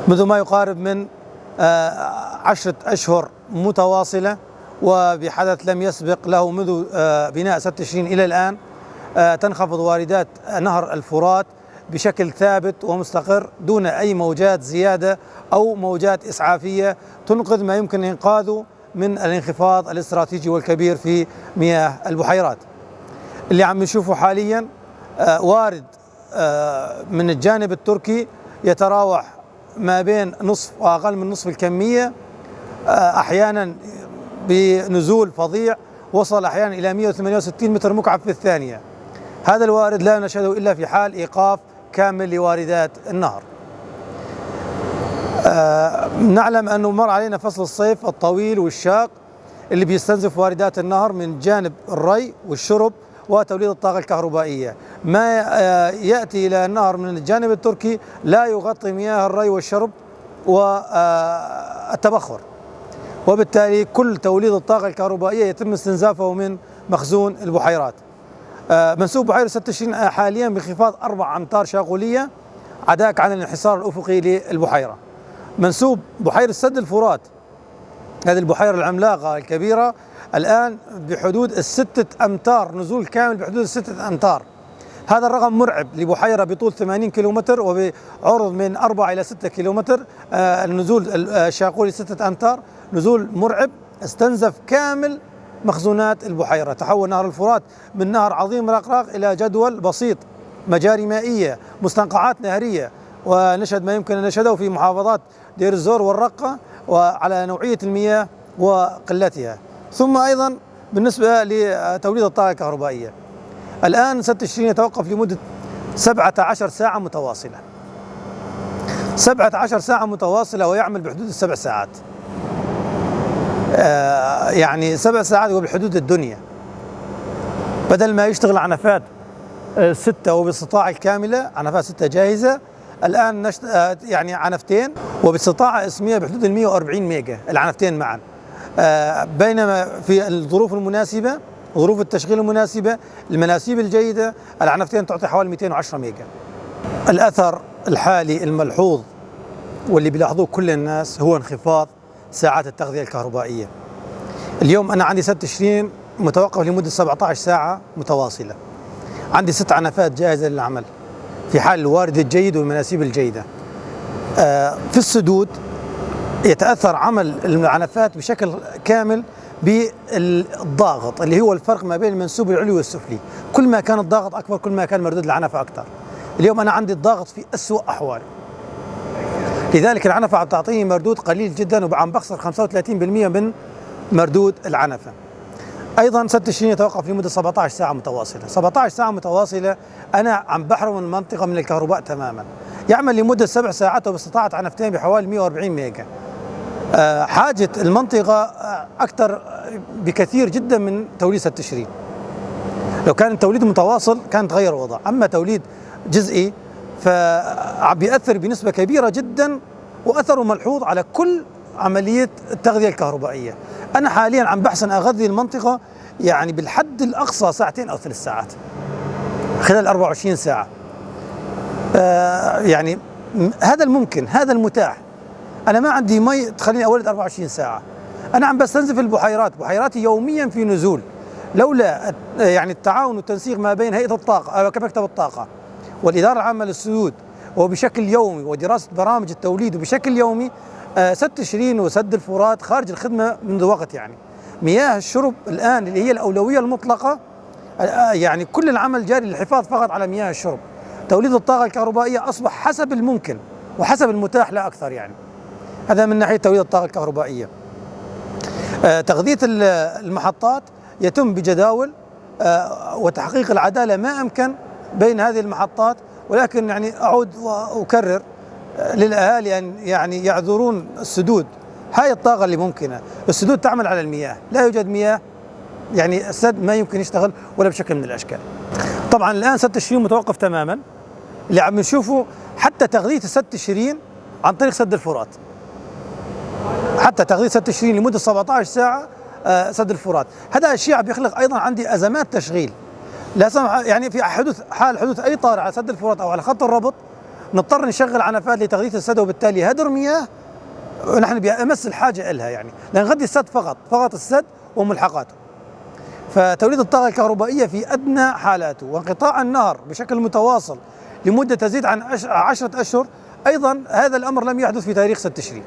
منذ ما يقارب من 10 أشهر متواصلة، وبحدث لم يسبق له منذ بناء سد تشرين إلى الآن. تنخفض واردات نهر الفرات بشكل ثابت ومستقر دون أي موجات زيادة أو موجات إسعافية تنقذ ما يمكن إنقاذه من الانخفاض الاستراتيجي والكبير في مياه البحيرات. اللي عم نشوفه حاليا وارد من الجانب التركي يتراوح ما بين نصف وأقل من نصف الكمية، أحيانا بنزول فظيع وصل أحيانا إلى 168 متر مكعب في الثانية. هذا الوارد لا نشهده إلا في حال إيقاف كامل لواردات النهر. نعلم أنه مر علينا فصل الصيف الطويل والشاق اللي بيستنزف واردات النهر من جانب الري والشرب وتوليد الطاقة الكهربائية. ما يأتي إلى النهر من الجانب التركي لا يغطي مياه الري والشرب والتبخر، وبالتالي كل توليد الطاقة الكهربائية يتم استنزافه من مخزون البحيرات. منسوب بحيرة سد تشرين حاليا بانخفاض 4 أمتار شاغولية عداك عن الانحسار الأفقي للبحيرة. منسوب بحيرة سد الفرات، هذه البحيرة العملاقة الكبيرة، الآن بحدود 6 أمتار، نزول كامل بحدود 6 أمتار. هذا الرقم مرعب لبحيرة بطول 80 كيلومتر وبعرض من 4 إلى 6 كيلومتر. النزول الشاقولي 6 أمتار، نزول مرعب استنزف كامل مخزونات البحيرة. تحول نهر الفرات من نهر عظيم رقراق إلى جدول بسيط، مجاري مائية، مستنقعات نهرية، ونشهد ما يمكن أن نشهده في محافظات دير الزور والرقة وعلى نوعية المياه وقلتها. ثم أيضا بالنسبة لتوليد الطاقة الكهربائية، الآن سد تشرين يتوقف لمدة 17 ساعة متواصلة، 17 ساعة متواصلة، ويعمل بحدود 7 ساعات. يعني 7 ساعات هو بحدود الدنيا، بدل ما يشتغل عنفات 6 وباستطاعة الكاملة، عنفات 6 جاهزة، الآن يعني عنفتين وباستطاعة اسمية بحدود 140 ميجا العنفتين معا. بينما في الظروف المناسبة، ظروف التشغيل المناسبة، المناسيب الجيدة، العنفتين تعطي حوالي 210 ميجا. الأثر الحالي الملحوظ واللي بيلاحظوه كل الناس هو انخفاض ساعات التغذية الكهربائية. اليوم أنا عندي سد تشرين متوقف لمدة 17 ساعة متواصلة، عندي 6 عنفات جاهزة للعمل في حال الوارد الجيد والمناسيب الجيدة. في السدود يتأثر عمل العنفات بشكل كامل بالضاغط اللي هو الفرق ما بين المنسوب العلوي والسفلي. كل ما كان الضاغط أكبر كل ما كان مردود العنفة أكثر. اليوم أنا عندي الضاغط في أسوأ أحواله، لذلك العنفة عم تعطيني مردود قليل جدا وعم بخسر 35% من مردود العنفة. أيضا سد تشرين يتوقف لمدة 17 ساعة متواصلة. 17 ساعة متواصلة أنا عم بحرم المنطقة من الكهرباء تماما. يعمل لمدة 7 ساعات وباستطاعة عنفتين بحوالي 140 ميجا. حاجة المنطقة أكثر بكثير جدا من توليد سد تشرين. لو كان التوليد متواصل كان تغير الوضع، أما توليد جزئي فعم بيأثر بنسبة كبيرة جدا وأثره ملحوظ على كل عملية التغذية الكهربائية. أنا حاليا عم بحسن أغذي المنطقة يعني بالحد الأقصى 2 أو 3 ساعات خلال 24 ساعة. يعني هذا الممكن، هذا المتاح. أنا ما عندي مي تخليني أولد 24 ساعة. أنا عم بستنزف البحيرات، بحيراتي يوميا في نزول. لولا يعني التعاون والتنسيق ما بين هيئة الطاقة أو مكتب الطاقة والإدارة العامة للسدود وبشكل يومي ودراسة برامج التوليد وبشكل يومي، سد تشرين وسد الفرات خارج الخدمة منذ وقت. يعني مياه الشرب الآن اللي هي الأولوية المطلقة، يعني كل العمل جاري للحفاظ فقط على مياه الشرب. توليد الطاقة الكهربائية أصبح حسب الممكن وحسب المتاح لا أكثر. يعني هذا من ناحية توليد الطاقة الكهربائية. تغذية المحطات يتم بجداول وتحقيق العدالة ما أمكن بين هذه المحطات، ولكن يعني أعود وأكرر للأهالي أن يعني يعذرون السدود. هاي الطاقة اللي ممكنة، السدود تعمل على المياه، لا يوجد مياه، يعني السد ما يمكن يشتغل ولا بشكل من الأشكال. طبعا الآن سد تشرين متوقف تماما. اللي عم نشوفه حتى تغذية سد تشرين عن طريق سد الفرات، حتى تغذية سد تشرين لمدة 17 ساعة سد الفرات. هذا الشيء بيخلق أيضا عندي أزمات تشغيل لا سمح، يعني في حال حدوث أي طارئ على سد الفرات أو على خط الربط نضطر نشغل عنفات لتغذية السد وبالتالي هدر مياه، ونحن بأمس الحاجة إلها يعني لنغذي السد فقط السد وملحقاته. فتوليد الطاقة الكهربائية في أدنى حالاته وانقطاع النهر بشكل متواصل لمدة تزيد عن 10 أشهر، أيضا هذا الأمر لم يحدث في تاريخ 6 تشرين.